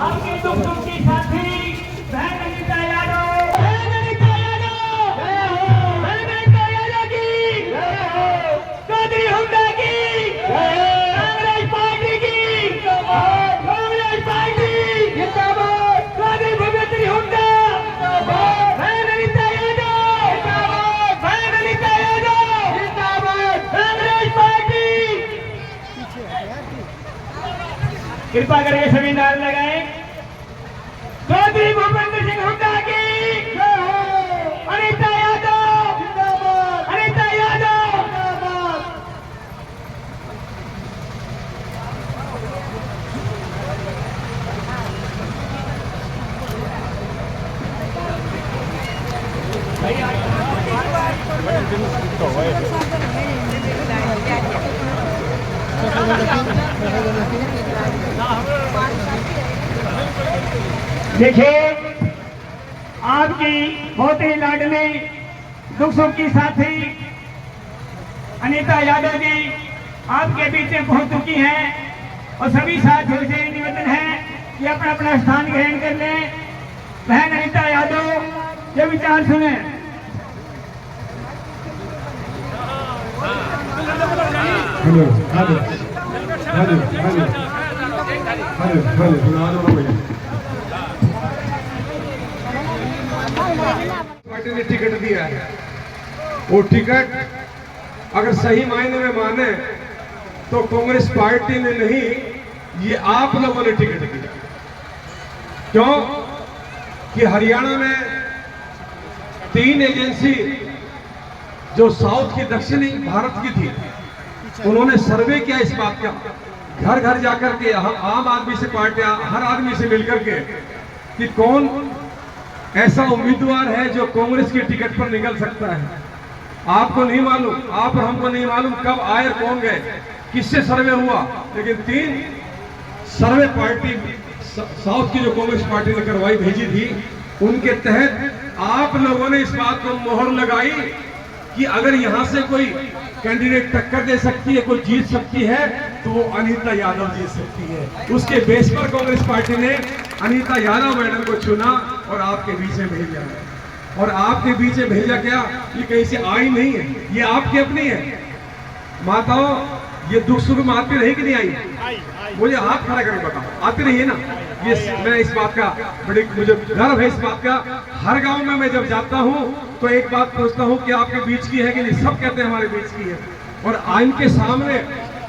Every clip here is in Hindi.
आपके दुख की साथी बहन अनीता यादव, कृपा करके सभी नारे लगाएं। चौधरी भूपेंद्र सिंह हुड्डा की, अनीता यादव, अनीता यादव। देखिए, आपकी बहुत ही लाडली दुख सुख की साथी अनीता यादव जी आपके बीच में पहुंच चुकी हैं और सभी साथियों से निवेदन है कि अपना अपना स्थान ग्रहण कर लें। बहन अनीता यादव ये विचार सुने। Hello hello hello hello hello hello party ने टिकट दिया है। वो टिकट अगर सही मायने में माने तो कांग्रेस पार्टी ने नहीं, ये आप लोगों ने टिकट दिया। क्यों कि हरियाणा में 3 एजेंसी जो साउथ की दक्षिणी भारत की थी, उन्होंने सर्वे किया इस बात का, घर घर जाकर के हम आम आदमी से पार्टियां हर आदमी से मिलकर के कि कौन ऐसा उम्मीदवार है जो कांग्रेस के टिकट पर निकल सकता है। आपको नहीं मालूम, आप और हमको नहीं मालूम कब आए कौन गए, किससे सर्वे हुआ, लेकिन 3 सर्वे पार्टी साउथ की जो कांग्रेस पार्टी ने करवाई भेजी थी, उनके तहत आप लोगों ने इस बात को मोहर लगाई कि अगर यहां से कोई कैंडिडेट टक्कर दे सकती है, कोई जीत सकती है, तो वो अनीता यादव जीत सकती है। उसके बेस पर कांग्रेस पार्टी ने अनीता यादव मैडम को चुना और आपके बीच में भेजा है। और आपके बीच में भेजा क्या, ये कहीं से आई नहीं है, ये आपकी अपनी है। माताओं, ये दुख सुख में आती रही कि नहीं आई? मुझे हाथ खड़ा करके बताओ, आती रही है ना? ये मैं इस बात का बड़ी मुझे गर्व है इस बात का। हर गांव में मैं जब जाता हूं तो एक बात पूछता हूं कि आपके बीच की है कि नहीं, सब कहते हैं हमारे बीच की है। और आइन के सामने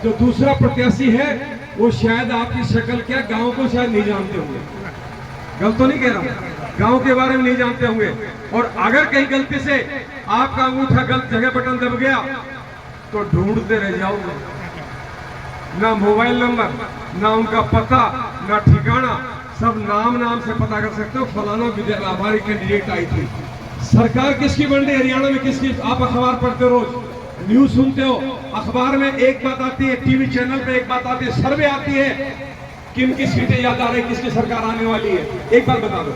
जो दूसरा प्रत्याशी है वो शायद आपकी शक्ल क्या गांव को शायद नहीं जानते होंगे, गलत तो नहीं कह रहा हूं, गांव के बारे में नहीं जानते होंगे। और अगर कहीं गलती से आपका अंगूठा गलत जगह बटन दब गया तो ढूंढते रह जाओगे, ना मोबाइल नंबर, ना उनका पता, ना ठिकाना, सब नाम नाम से पता कर सकते हो। फलाना हमारी कैंडिडेट आई थी। सरकार किसकी बन रही है हरियाणा में, किसकी? आप अखबार पढ़ते हो, रोज न्यूज सुनते हो, अखबार में एक बात आती है, टीवी चैनल पे एक बात आती है, सर्वे आती है, किन की सीटें याद आ रही, किसकी सरकार आने वाली है। एक बात बता दो,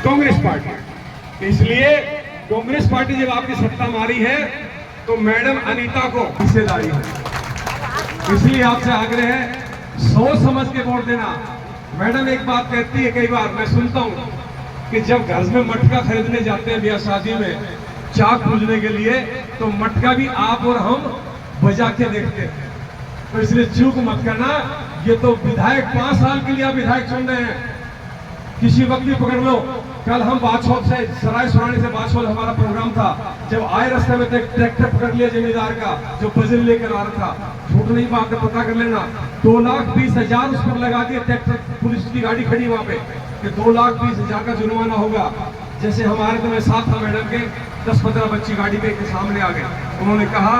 कांग्रेस पार्टी। इसलिए कांग्रेस पार्टी जब आपकी सत्ता मारी है तो मैडम अनीता को हिस्सेदारी है। इसलिए आपसे आग्रह है, सोच समझ के वोट देना। मैडम एक बात कहती है, कई बार मैं सुनता हूं कि जब घर में मटका खरीदने जाते हैं ब्याह शादी में चाक पूजने के लिए, तो मटका भी आप और हम बजा के देखते हैं। तो इसलिए चूक मत करना। ये तो विधायक 5 साल के लिए आप विधायक चुन रहे हैं, किसी वक्त भी पकड़ लो। कल हम बाछौल से, सराय सुरानी से बाछौल हमारा प्रोग्राम था, जब आए रास्ते में तो एक ट्रैक्टर पकड़ लिया जमींदार का जो वजन लेकर आ रहा था। झूठ नहीं बात है, पता कर लेना। 2,20,000 उस पर लगा दिए, ट्रैक्टर पुलिस की गाड़ी खड़ी वहां पे कि 2,20,000 का जुर्माना होगा। जैसे हमारे तो मैं साथ था मैडम के, 10-15 बच्ची गाड़ी पे के सामने आ गए। उन्होंने कहा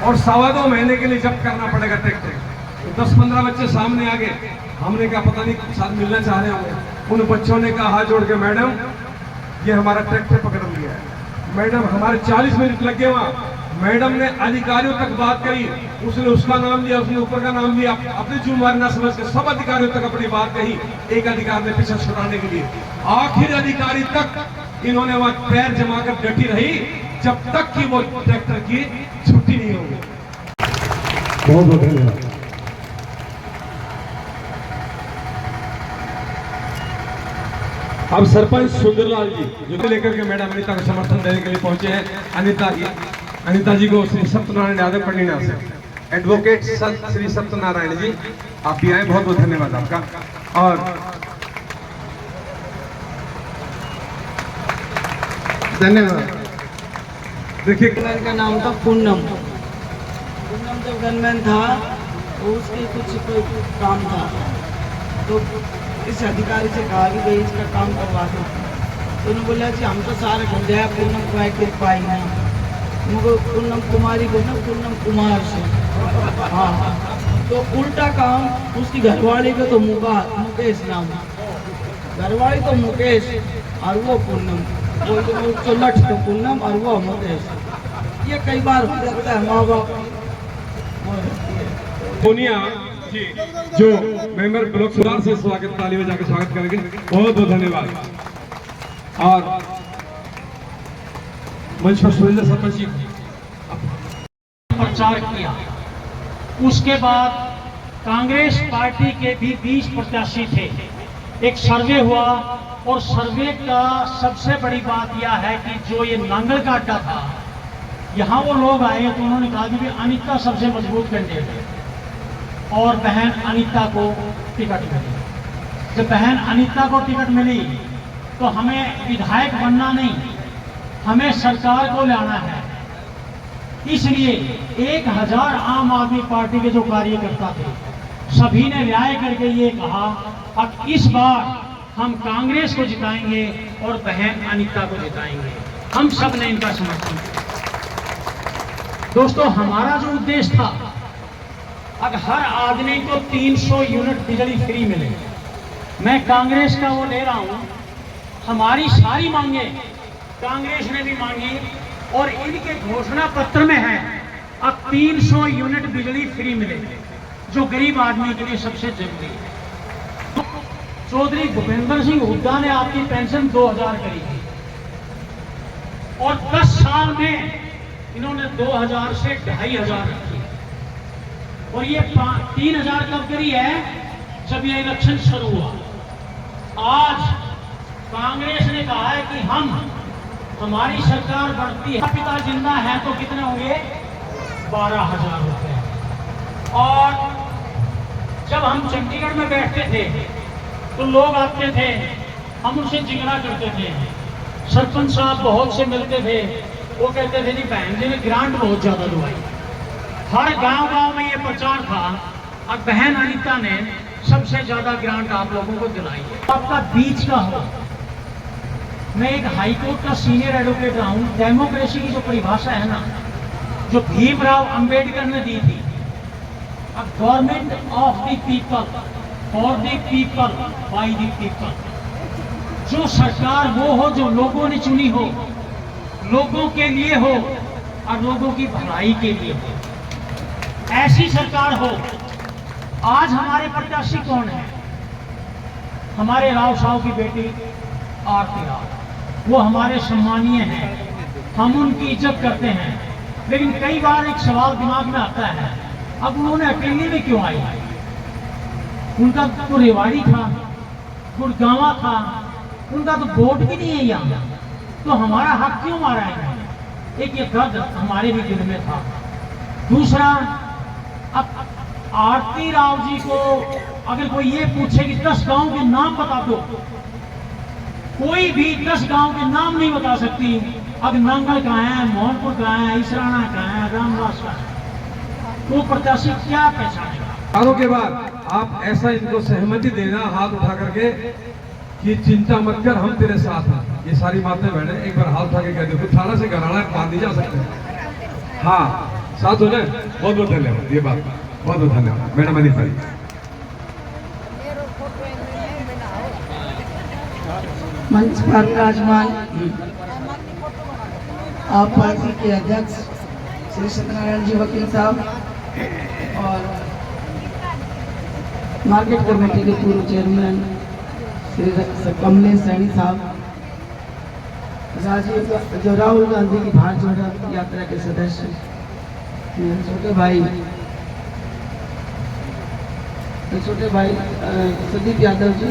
और 2.25 महीने के लिए जब्त करना पड़ेगा ट्रैक्टर। तो 10-15 बच्चे सामने आ गए। हमने कहा पता नहीं साथ मिलना चाह रहे होंगे। उन बच्चों ने कहा हाथ जोड़ के, मैडम ये हमारा ट्रैक्टर पकड़ लिया है। मैडम हमारे 40 मिनट लग गए वहां, मैडम ने अधिकारियों तक बात करी, उसने उसका नाम लिया, उसने ऊपर का नाम लिया, अपनी जिम्मेवारी ना समझ के सब अधिकारियों तक अपनी बात कही, एक अधिकार ने पीछे छुड़ाने के लिए आखिर अधिकारी तक इन्होंने वहां पैर जमाकर डटी रही जब तक कि वो ट्रैक्टर की छुट्टी नहीं होगी। बहुत बहुत धन्यवाद। अब सरपंच सुंदरलाल जी जो लेकर के मैडम अनिता को समर्थन देने के लिए पहुंचे हैं, अनिता जी को श्री सत्यनारायण यादव पटना से एडवोकेट श्री सत्यनारायण जी आप भी आए, बहुत बहुत धन्यवाद आपका। और धन्यवाद। देखिए गनमैन का नाम था पूनम। पूनम जब गनमैन था तो उसके कुछ कोई काम था, तो इस अधिकारी से कहा कि भाई इसका काम करवा दो, तो उन्होंने बोला कि हम तो सारे घूम जाए, पूनम को एक पाई ना, उनको पूनम कुमारी को ना पूनम कुमार से। हाँ, तो उल्टा काम उसकी घरवाली को तो मुकेश नाम, घरवाली तो मुकेश और वो पूनम, वो लठ तो पूनम और वो मुकेश। ये कई बार हो जाता है माँ बाप सोनिया जी जो मेंबर ब्लॉक सुधार से स्वागत ताली बजा के स्वागत करेंगे, बहुत बहुत धन्यवाद। और मंच पर सुरेंद्र सरपंच जी प्रचार किया, उसके बाद कांग्रेस पार्टी के भी 20 प्रत्याशी थे। एक सर्वे हुआ और सर्वे का सबसे बड़ी बात यह है कि जो ये नांगल का अड्डा था, यहाँ वो लोग आए तो उन्होंने कहा कि अनिता सबसे मजबूत कैंडिडेट है और बहन अनिता को टिकट मिली। जब बहन अनिता को टिकट मिली तो हमें विधायक बनना नहीं, हमें सरकार को लाना है। इसलिए 1000 आम आदमी पार्टी के जो कार्यकर्ता थे सभी ने न्याय करके ये कहा अब इस बार हम कांग्रेस को जिताएंगे और बहन अनिता को जिताएंगे। हम सब ने इनका समर्थन किया। दोस्तों, हमारा जो उद्देश्य था अगर हर आदमी को 300 यूनिट बिजली फ्री मिले, मैं कांग्रेस का वो ले रहा हूं, हमारी सारी मांगे कांग्रेस ने भी मांगी और इनके घोषणा पत्र में है अब 300 यूनिट बिजली फ्री मिले जो गरीब आदमी के लिए सबसे जरूरी है। चौधरी भूपेंद्र सिंह हुड्डा ने आपकी पेंशन 2000 करी थी और 10 साल में इन्होंने 2000 से 2500 रखी और ये 3000 कब करी है जब ये इलेक्शन शुरू हुआ। आज कांग्रेस ने कहा है कि हमारी सरकार बढ़ती है, पिता जिंदा है तो कितने होंगे 12000 रुपए। और जब हम चंडीगढ़ में बैठते थे तो लोग आते थे, हम उनसे जिगरा करते थे, सरपंच साहब बहुत से मिलते थे, वो कहते थे जी बहन जी ने ग्रांट बहुत ज्यादा दवाई। हर गांव में ये प्रचार था और बहन अनिता ने सबसे ज्यादा ग्रांट आप लोगों को दिलाई है। आपका बीच का हो, मैं एक हाईकोर्ट का सीनियर एडवोकेट रहा हूं। डेमोक्रेसी की जो परिभाषा है ना, जो भीमराव अंबेडकर ने दी थी, government of the people for the people by the people, जो सरकार वो हो जो लोगों ने चुनी हो, लोगों के लिए हो और लोगों की भलाई के लिए हो, ऐसी सरकार हो। आज हमारे प्रत्याशी कौन है? हमारे राव साहब की बेटी आरती राव, वो हमारे सम्मानीय हैं, हम उनकी इज्जत करते हैं। लेकिन कई बार एक सवाल दिमाग में आता है, अब उन्होंने अकेले में क्यों आई? उनका तो रेवाड़ी था, गुड़गांवा था, उनका तो वोट भी नहीं है यहाँ, तो हमारा हक क्यों मारा है? एक ये दर्द हमारे भी दिल में था। दूसरा, अब आरती राव जी को अगर कोई ये पूछे कि 10 गांव के नाम बता दो, कोई भी 10 गांव के नाम नहीं बता सकती। अब नांगल कहाँ है, मोहनपुर कहाँ है, इसराना कहाँ है, रामदास कहाँ है, तो प्रत्याशी क्या पहचानेगा? सालों के बाद आप ऐसा इनको सहमति देना हाथ उठा करके कि चिंता मत कर, हम तेरे साथ हैं। ये सारी बातें बहने एक बार हाथ उठा के कह दो, थाना से घराना बांध नहीं जा सकते। हाँ, साथ हो ना। बहुत बहुत धन्यवाद, ये बात बहुत बहुत धन्यवाद मैडम अनिता जी। मंच पर विराजमान आप पार्टी के अध्यक्ष श्री सत्यनारायण जी वकील साहब और मार्केट कमेटी के पूर्व चेयरमैन श्री कमलेश सैनी साहब, जो राहुल गांधी की भारत जोड़ो यात्रा के सदस्य, मेरे छोटे भाई सुदीप यादव जी,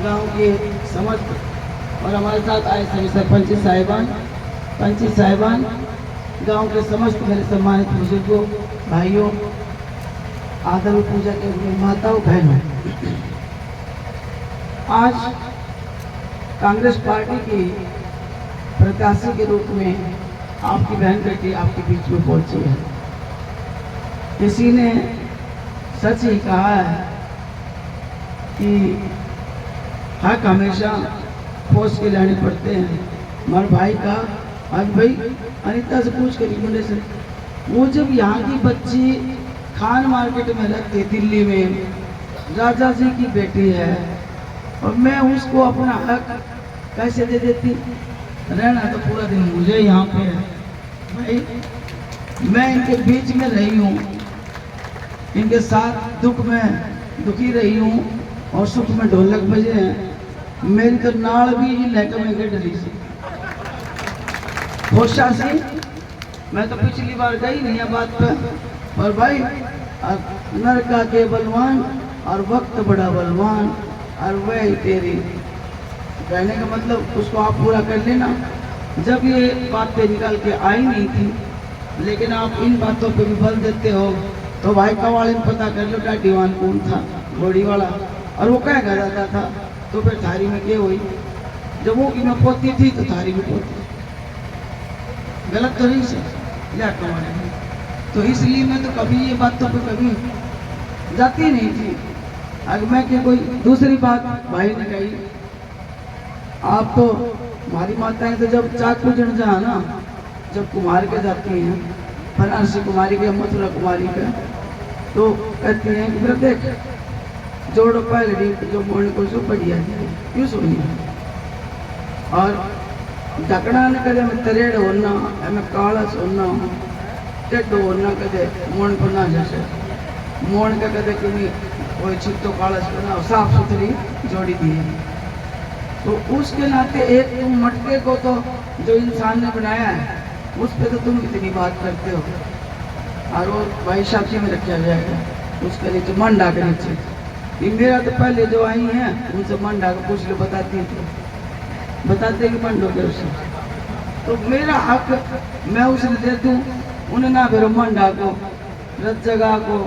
गांव के समस्त और हमारे साथ आए सभी सरपंच साहिबान, गांव के समस्त मेरे सम्मानित बुजुर्गों, भाइयों, आदर पूजा के माताओं, बहनों, आज कांग्रेस पार्टी की प्रत्याशी के रूप में आपकी बहन बेटी आपके बीच में पहुंची है। किसी ने सच ही कहा है कि हक हमेशा फौज के लड़ने पड़ते हैं। हमारे भाई का आज भाई अनीता से पूछ करी मुझे से, वो जब यहाँ की बच्ची खान मार्केट में रहती दिल्ली में, राजा जी की बेटी है, और मैं उसको अपना हक कैसे दे देती? रहना तो पूरा दिन मुझे यहाँ पे है भाई। मैं इनके बीच में रही हूँ, इनके साथ दुख में दुखी रही हूँ और सुख में ढोलक बजे हैं। मेरी तो नाल भी लेकर में डली सी होशा से। मैं तो पिछली बार गई नहीं है बात पे, और भाई नरका के बलवान और वक्त बड़ा बलवान, और वह तेरी कहने का मतलब उसको आप पूरा कर लेना। जब ये बातें निकाल के आई नहीं थी, लेकिन आप इन बातों पे भी बल देते हो, तो भाई कवाड़े में पता कर लो क्या दीवान कौन था, घोड़ी वाला, और वो क्या कर जाता था। तो फिर थारी में क्या हुई? जब वो की में पोती थी तो थारी में पोती, गलत तो नहीं से लिया कवाड़े में। तो इसलिए मैं तो कभी ये बातों पे कभी जाती नहीं थी। अगर मैं कि कोई दूसरी बात भाई ने कही, आप तो हमारी माताएं तो जब चाकू जन जा ना, जब कुमार के जाती हैं, बनारसी कुमारी के, मथुरा कुमारी के, तो कहती हैं कि फिर देख जोड़ो पहले जो मोड़ को सो बढ़िया क्यों सुनी। और ढकना ने कदे में तरेड़ होना, हमें काला सोना, टेढ़ होना कदे मोड़ को ना जैसे मोड़ का कदे क्यों कोई छिट्टो काला बना, साफ सुथरी जोड़ी दी है। तो उसके नाते एक तुम मटके को तो जो इंसान ने बनाया है उस पे तो तुम इतनी बात करते हो, और वो भाई साक्षी में रखा जाएगा उसके नीचे मंडा के नीचे। ये मेरा तो पहले जो आई हैं उनसे मंडा को पूछ लो, बताते कि मंडो के उसे, तो मेरा हक मैं उसे दे दूँ, उन्हें ना फिर मंडा को, रत जगह को,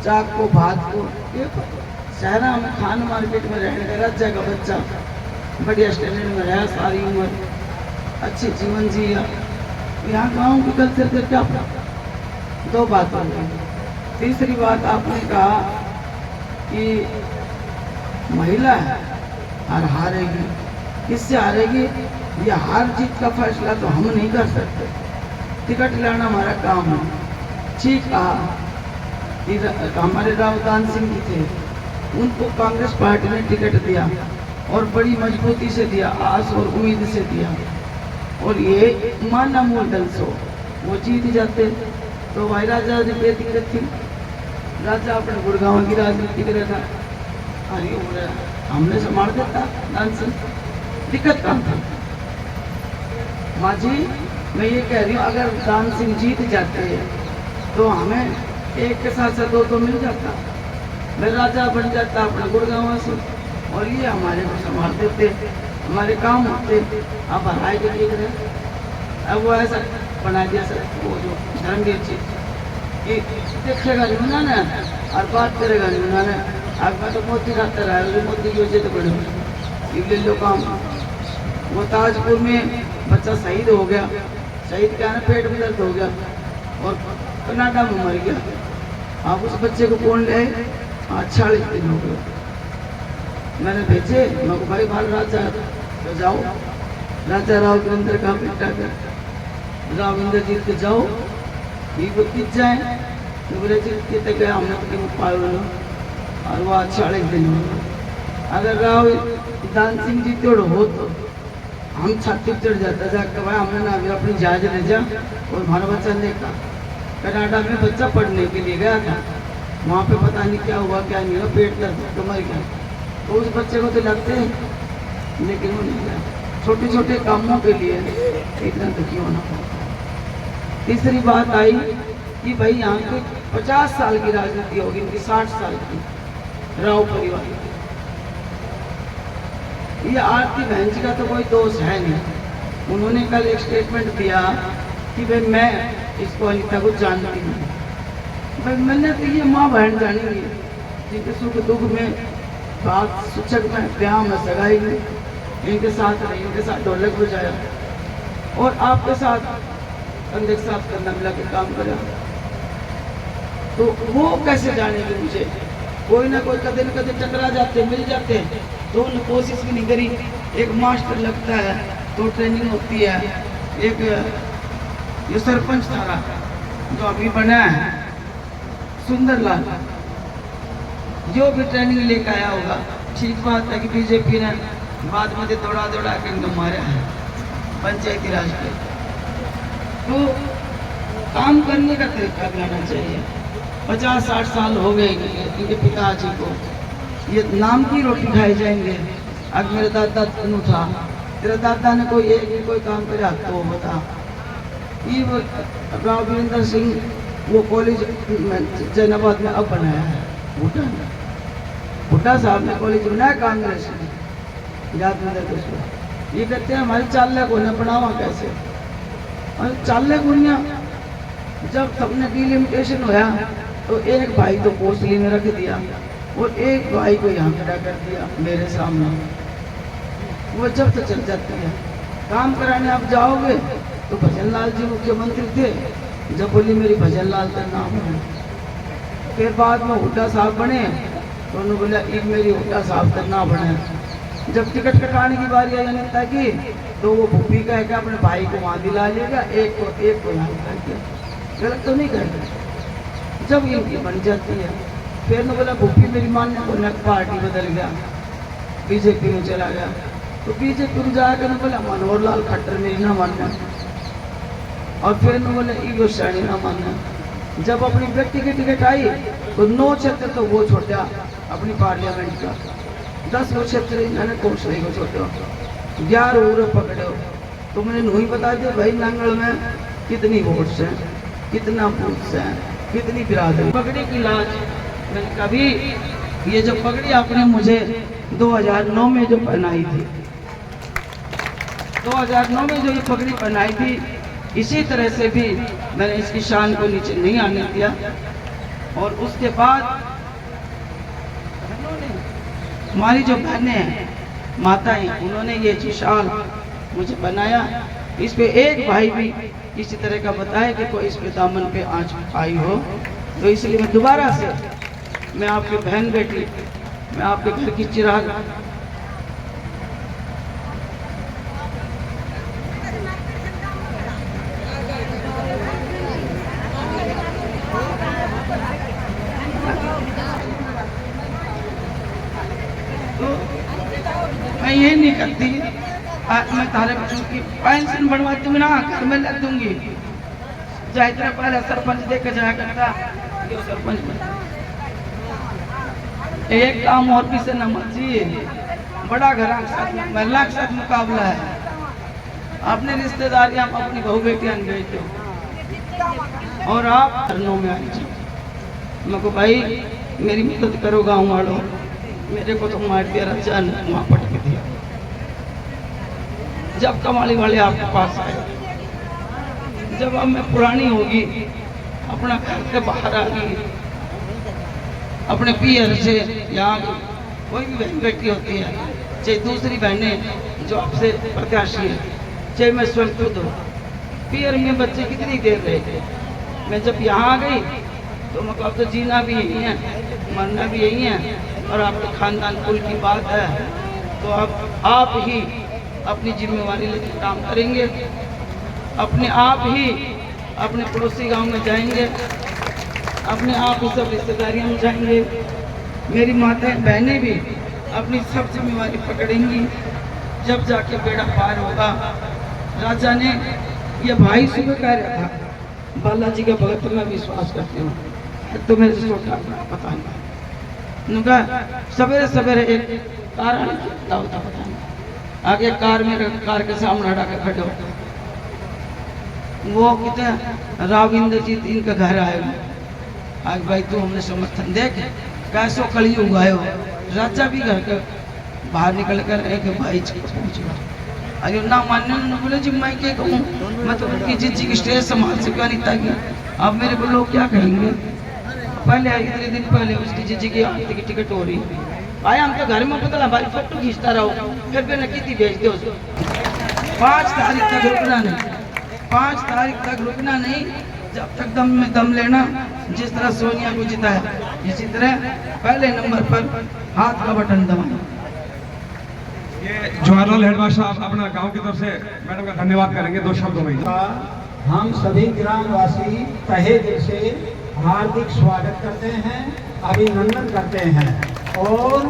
चाक को, भात को। ये शहरा में खान मार्केट में रहने का रत जगह बच्चा बढ़िया स्टैंडर्ड में रहा, सारी उम्र अच्छी जीवन जिया। यहाँ गाँव के कल्चर से क्या पता? दो बात हो गई। तीसरी बात आपने कहा कि महिला है और हारेगी, किससे हारेगी? ये हार जीत का फैसला तो हम नहीं कर सकते, टिकट लाना हमारा काम है। ठीक कहा कि हमारे रावदान सिंह जी थे, उनको कांग्रेस पार्टी ने टिकट दिया और बड़ी मजबूती से दिया, आस और उम्मीद से दिया, और ये माना मूल दल सो वो जीत जाते तो भाई राजा जी पे दिक्कत थी। राजा अपने गुड़गांव की राजनीति कर रहा था, अरे उम्र हमने संभाल देता दान सिंह, दिक्कत कम था। माँ जी मैं ये कह रही हूँ, अगर दान सिंह जीत जाते तो हमें एक के साथ साथ दो तो मिल जाता, मैं राजा बन जाता अपने गुड़गांव से, और ये हमारे को संभाल देते, हमारे काम होते। अब हराए के देख रहे, अब वो ऐसा बना दिया सर, वो जो धर्मवीर जी कि देखेगा नहीं उन्होंने और बात करेगा नहीं उन्होंने। अब मैं तो मोदी खाता रहा है, मोदी की वजह तो बड़े ले लो काम। वो ताजपुर में बच्चा शहीद हो गया, शहीद क्या ना पेट में दर्द हो गया और कनाडा में मर गया। आप उस बच्चे को कौन ले? 40 दिन हो गए। मैंने भेजे, मैं को भाई बाल राजा तो जाओ, राजा राघवेंद्र का बेटा कर राघवेंद्र जी के जाओ, ये वो कित जाए तो बोले जी कितने गए हमने तो पाल और वो 40 दिन हो गए। अगर राव दान सिंह जी तोड़ हो तो हम छाती चढ़ जाता था कि भाई हमने ना अभी अपनी जहाज ले जा और हमारा बच्चा लेकर कनाडा में बच्चा पढ़ने के लिए गया था। वहाँ पे पता नहीं क्या हुआ क्या नहीं हुआ, पेट दर्द तो मर गया। तो उस बच्चे को तो लगते हैं लेकिन वो नहीं गया। छोटे छोटे कामों के लिए इतना दुखी होना पड़ता। तीसरी बात आई कि भाई यहाँ के 50 साल की राजनीति होगी, इनकी 60 साल की राव परिवार की। ये आरती बहन जी का तो कोई दोष है नहीं। उन्होंने कल एक स्टेटमेंट दिया कि भाई मैं इसको अनिता को जानती हूँ। भाई मैंने तो ये माँ बहन जानेंगी जिनके सुख दुख में, बात सूचक में, ब्याह में, सगाई में इनके साथ रही, इनके साथ ढोलक बजाया और आपके साथ कंधे के साथ कंधा मिला के काम करा। तो वो कैसे जानेंगे मुझे? कोई ना कोई कदे न कदे टकरा जाते, मिल जाते हैं। तो उन्होंने कोशिश भी नहीं करी। एक मास्टर लगता है तो ट्रेनिंग होती है। एक ये सरपंच था जो अभी बना है सुंदरलाल, जो भी ट्रेनिंग लेकर आया होगा। ठीक बात है कि बीजेपी ने बाद में दौड़ा दौड़ा के इनको मारा है पंचायती राज पे। तो काम करने का तरीका बनाना चाहिए। 50-60 साल हो गए इनके पिताजी को, ये नाम की रोटी खाई जाएंगे। आज मेरे दादा तनु था, तेरा दादा ने कोई एक कोई काम करे तो वो बता। ये वो राव वीरेंद्र सिंह वो कॉलेज जैनाबाद में अब बनाया है, भूटा में। भुट्टा साहब ने कॉलेज बनाया कांग्रेस ने, याद नहीं रहता उसको। ये कहते हैं हमारी 4 लाख होने बनावा कैसे? और 4 लाख गुनिया जब सबने डिलिमिटेशन होया तो एक भाई तो कोसली में रख दिया और एक भाई को यहाँ खड़ा कर दिया मेरे सामने। वो जब तो चल जाती है। काम कराने आप जाओगे तो भजन लाल जी मुख्यमंत्री थे, जब बोली मेरी भजन लाल का नाम है। फिर बाद में हुड्डा साहब बने तो उन्होंने बोला एक मेरी हुड्डा साहब का नाम बने। जब टिकट कटाने की बारी आई अनिता की तो वो भूपी कह के अपने भाई को वहाँ दिला लेगा, एक को यहाँ कर दिया। गलत तो नहीं करते। जब इनकी बन जाती है फिर ने बोला भूपी मेरी मान्य को पार्टी बदल गया, बीजेपी में चला गया। तो बीजेपी में जाकर ने बोला मनोहर लाल खट्टर मेरी ना मानना, और फिर ने बोला ईगो श्रेणी ना मानना। जब अपनी व्यक्ति की टिकट आई तो 9 क्षेत्र तो वो छोटा अपनी पार्लियामेंट का, 10 वो क्षेत्र इन्होंने कोसली को छोड़ो, 11 उरे पकड़ो। तो मैंने नहीं बता दिया भाई नांगल में कितनी वोट्स हैं, कितना बूथ्स हैं, कितनी बिरादरी। पगड़ी की लाज मैंने कभी, ये जो पगड़ी आपने मुझे 2009 में जो पहनाई थी, 2009 में जो ये पगड़ी पहनाई थी, इसी तरह से भी मैंने इसकी शान को नीचे नहीं आने दिया। और उसके बाद हमारी जो बहनें हैं, माताएं, उन्होंने ये जो शाल मुझे बनाया, इस पे एक भाई भी किसी तरह का बताया कि कोई इस पे दामन पे आंच आई हो। तो इसलिए मैं दोबारा से, मैं आपकी बहन बेटी, मैं आपके घर की चिराग, तो मैं ये नहीं करती। मैं तारे बच्चों की पेंशन बनवा दूंगी ना, घर में लग दूंगी। चाहे इतना पहले सरपंच देख कर जाया करता, ये सरपंच बना। एक काम और भी से न मर्जी, बड़ा घर के साथ महिला के साथ मुकाबला है। अपने रिश्तेदारी हम अपनी बहू बेटियां भेजो और आप धरनों में आई। मैं को भाई मेरी मदद करो गाँव वालों, मेरे को तो मार दिया, रचा वहाँ पटक दिया। जब कमाली वाले आपके पास आए, जब अब मैं पुरानी होगी, अपना घर से बाहर आ गई, अपने पियर से, यहाँ कोई भी बहन बेटी होती है, चाहे दूसरी बहनें जो आपसे प्रत्याशी है, चाहे मैं स्वयं खुद हूँ, पियर में बच्चे कितनी देर रहे थे। मैं जब यहाँ आ गई तो मैं अब तो जीना भी यही है, मरना भी यही है, और आपके खानदान कुल की बात है। तो अब आप ही अपनी जिम्मेवारी लेकर काम करेंगे, अपने आप ही अपने पड़ोसी गांव में जाएंगे, अपने आप ही सब रिश्तेदारियों में जाएंगे। मेरी माताएं बहनें भी अपनी सब जिम्मेवारी पकड़ेंगी जब जाके बेड़ा पार होगा। राजा ने ये भाई सुबह कह रहा था बालाजी के भगत में विश्वास करते हो तो मेरे से छोटा पता नहीं। उनका सवेरे सवेरे एक कार होता पता नहीं, आगे कार में कार के सामने हटा कर खड़े होते, वो कहते राविंद्र जी इनका घर आए, आज भाई तू हमने समर्थन देख कैसो कली उगायो। राजा भी घर के बाहर निकल कर एक भाई पूछा, अरे ना मानने उन्होंने बोले जी मैं क्या कहूँ, मैं तो उनकी जिज्जी की स्टेज संभाल सका नहीं था कि अब मेरे को लोग क्या कहेंगे। पहले इतने दिन पहले उसकी जिज्जी की आरती की टिकट हो रही भाई, हम तो घर में पता भाई फोटो खींचता रहो, फिर मैंने कितनी भेज दो। 5 तारीख तक रुकना नहीं, 5 तारीख तक रुकना नहीं, जब तक दम में दम लेना। जिस तरह सोनिया को जिताया इसी तरह पहले नंबर पर हाथ का बटन दबाना। ये जवाहरलाल हेडमास्टर साहब अपना गांव की तरफ से मैडम का धन्यवाद करेंगे 2 शब्दों में। हम सभी ग्रामवासी तहे दिल से हार्दिक स्वागत करते हैं, अभिनंदन करते हैं। और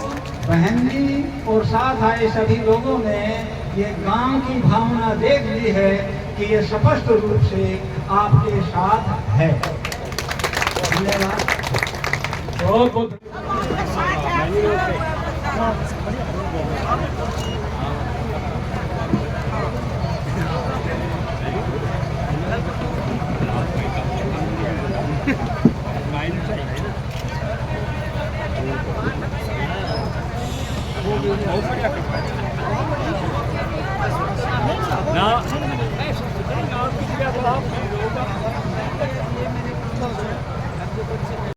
बहन जी और साथ आए सभी लोगों ने ये गांव की भावना देख ली है कि ये स्पष्ट रूप से आपके साथ है। धन्यवाद। बहुत बहुत ना